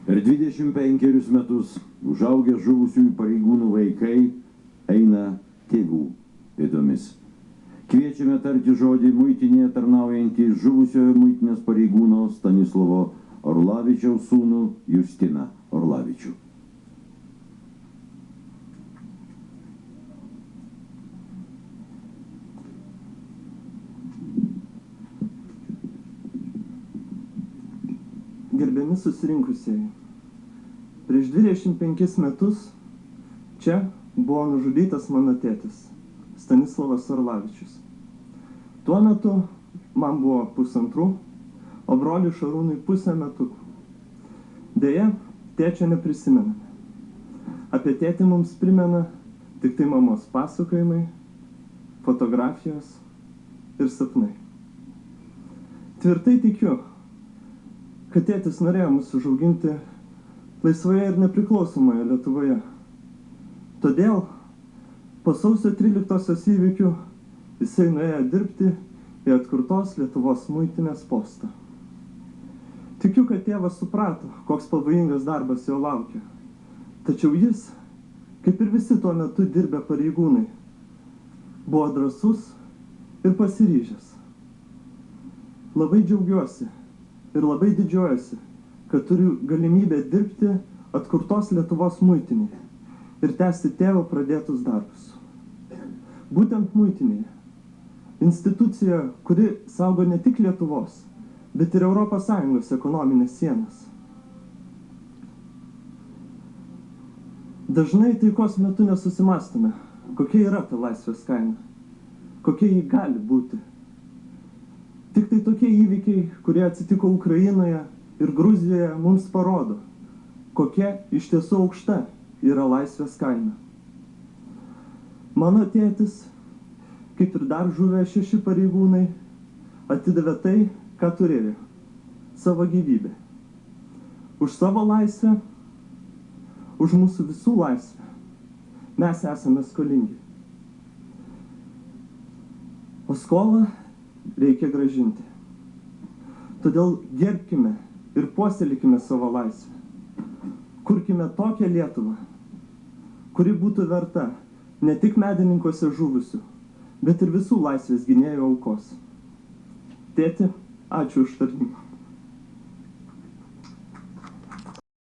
Per 25 metus užaugę žuvusiųjų pareigūnų vaikai eina tėvų pėdomis. Kviečiame tarti žodį muitinėje tarnaujantį žuvusiojo muitinės pareigūno Stanislovo Orlavičiaus sūnų Justiną Orlavičių. Gerbiami susirinkusieji, prieš 25 metus čia buvo nužudytas mano tėtis, Stanislovas Orlavičius. Tuo metu man buvo 1,5, o broliui Šarūnui 0,5 metukų. Deja, tėčio neprisimename. Apie tėtį mums primena tik tai mamos pasakojimai, fotografijos ir sapnai. Tvirtai tikiu, kad tėtis norėjo mus užauginti laisvoje ir nepriklausomoje Lietuvoje. Todėl po sausio 13 įvykių jisai nuėjo dirbti į atkurtos Lietuvos muitinės postą. Tikiu, kad tėvas suprato, koks pavojingas darbas jo laukia. Tačiau jis, kaip ir visi tuo metu dirbę pareigūnai, buvo drąsus ir pasiryžęs. Labai džiaugiuosi ir labai didžiuojuosi, kad turiu galimybę dirbti atkurtos Lietuvos muitinėje ir tęsti tėvo pradėtus darbus. Būtent muitinėje, institucija, kuri saugo ne tik Lietuvos, bet ir ES ekonominės sienas. Dažnai taikos metu nesusimąstome, kokia yra ta laisvės kaina, kokia ji gali būti. Tik tai tokie įvykiai, kurie atsitiko Ukrainoje ir Gruzijoje, mums parodo, kokia iš tiesų aukšta yra laisvės kaina. Mano tėtis, kaip ir dar žuvę 6 pareigūnai, atidavė tai, ką turėjo – savo gyvybę. Už savo laisvę, už mūsų visų laisvę mes esame skolingi. O skolą reikia gražinti. Todėl gerbkime ir puoselėkime savo laisvę. Kurkime tokią Lietuvą, kuri būtų verta ne tik medininkuose žuvusių, bet ir visų laisvės gynėjų aukos. Tėti, ačiū už tarnybą.